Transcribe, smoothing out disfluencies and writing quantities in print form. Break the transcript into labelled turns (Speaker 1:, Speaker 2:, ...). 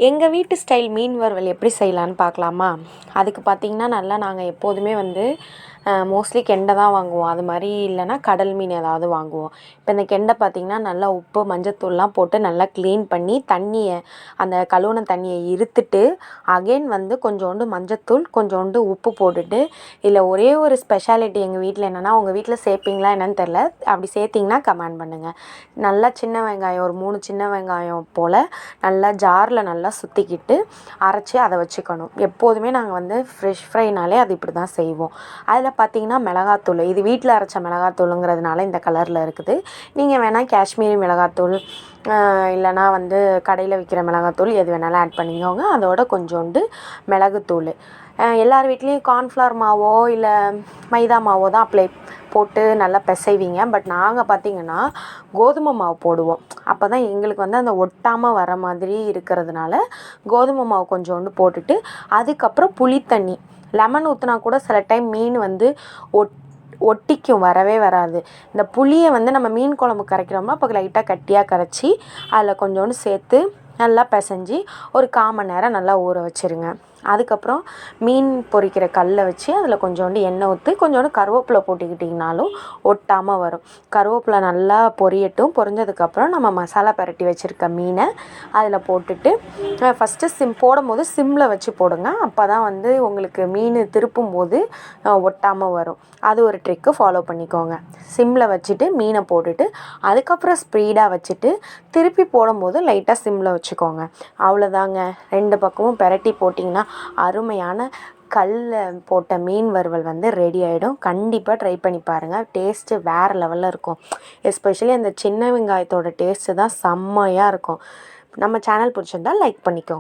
Speaker 1: எங்கள் வீட்டு ஸ்டைல் மீன் வறுவல் எப்படி செய்யலான்னு பார்க்கலாமா? அதுக்கு பார்த்திங்கன்னா நல்லா நாங்கள் எப்போதுமே மோஸ்ட்லி கெண்டை தான் வாங்குவோம். அது மாதிரி இல்லைன்னா கடல் மீன் ஏதாவது வாங்குவோம். இப்போ இந்த கெண்டை பார்த்திங்கன்னா நல்லா உப்பு மஞ்சத்தூள்லாம் போட்டு நல்லா க்ளீன் பண்ணி தண்ணியை அந்த கழுவுன தண்ணியை இருத்துட்டு அகெயின் கொஞ்சோண்டு மஞ்சத்தூள் கொஞ்சோண்டு உப்பு போட்டுட்டு இதில் ஒரே ஒரு ஸ்பெஷாலிட்டி எங்கள் வீட்டில் என்னென்னா, உங்கள் வீட்டில் சேர்ப்பீங்களா என்னன்னு தெரில, அப்படி சேர்த்திங்கன்னா கமெண்ட் பண்ணுங்கள். நல்லா சின்ன வெங்காயம் ஒரு 3 சின்ன வெங்காயம் போல் நல்லா ஜாரில் நல்லா சுற்றிக்கிட்டு அரைச்சி அதை வச்சுக்கணும். எப்போதுமே நாங்கள் ஃப்ரெஷ் ஃப்ரைனாலே அது இப்படி தான் செய்வோம். அதில் பார்த்திங்கன்னா மிளகாத்தூள், இது வீட்டில் அரைச்ச மிளகாத்தூளுங்கிறதுனால இந்த கலரில் இருக்குது. நீங்கள் வேணால் காஷ்மீரி மிளகாத்தூள் இல்லைனா கடையில் விற்கிற மிளகாத்தூள் எது வேணாலும் ஆட் பண்ணிக்கோங்க. அதோட கொஞ்சோண்டு மிளகுத்தூள். எல்லார் வீட்லேயும் கார்ன்ஃப்ளவர் மாவோ இல்லை மைதா மாவோ தான் போட்டு நல்லா பிசைவீங்க. பட் நாங்கள் பார்த்திங்கன்னா கோதுமை மாவு போடுவோம். அப்போ தான் எங்களுக்கு அந்த ஒட்டாமல் வர மாதிரி இருக்கிறதுனால கோதுமை மாவு கொஞ்சோண்டு போட்டுட்டு அதுக்கப்புறம் புளித்தண்ணி லெமன் ஊற்றினா கூட சில டைம் மீன் ஒட்டிக்கும், வரவே வராது. இந்த புளியை நம்ம மீன் குழம்பு கரைக்கிறோம்னா அப்போ லைட்டாக கட்டியாக கரைச்சி அதில் கொஞ்சோண்டு சேர்த்து நல்லா பிசைஞ்சி ஒரு 1/4 மணி நேரம் நல்லா ஊற வச்சுருங்க. அதுக்கப்புறம் மீன் பொரிக்கிற கல்லை வச்சு அதில் கொஞ்சோண்டு எண்ணெய் ஊற்றி கொஞ்சோண்டு கருவேப்பிலை போட்டுக்கிட்டிங்கனாலும் ஒட்டாமல் வரும். கருவேப்பிலை நல்லா பொரியட்டும். பொரிஞ்சதுக்கப்புறம் நம்ம மசாலா பரட்டி வச்சுருக்க மீனை அதில் போட்டுட்டு ஃபஸ்ட்டு போடும்போது சிம்மில் வச்சு போடுங்க. அப்போ தான் உங்களுக்கு மீன் திருப்பும் போது ஒட்டாமல் வரும். அது ஒரு ட்ரிக்கு ஃபாலோ பண்ணிக்கோங்க. சிம்மில் வச்சுட்டு மீனை போட்டுட்டு அதுக்கப்புறம் ஸ்பீடாக வச்சுட்டு திருப்பி போடும்போது லைட்டாக சிம்மில் வச்சுக்கோங்க. அவ்வளோதாங்க. 2 பக்கமும் பெரட்டி போட்டிங்கன்னா அருமையான கல்லில் போட்ட மீன் வறுவல் ரெடி ஆகிடும். கண்டிப்பாக ட்ரை பண்ணி பாருங்கள். டேஸ்ட்டு வேறு லெவலில் இருக்கும். எஸ்பெஷலி அந்த சின்ன வெங்காயத்தோட டேஸ்ட்டு தான் செம்மையாக இருக்கும். நம்ம சேனல் பிடிச்சிருந்தால் லைக் பண்ணிக்கோங்க.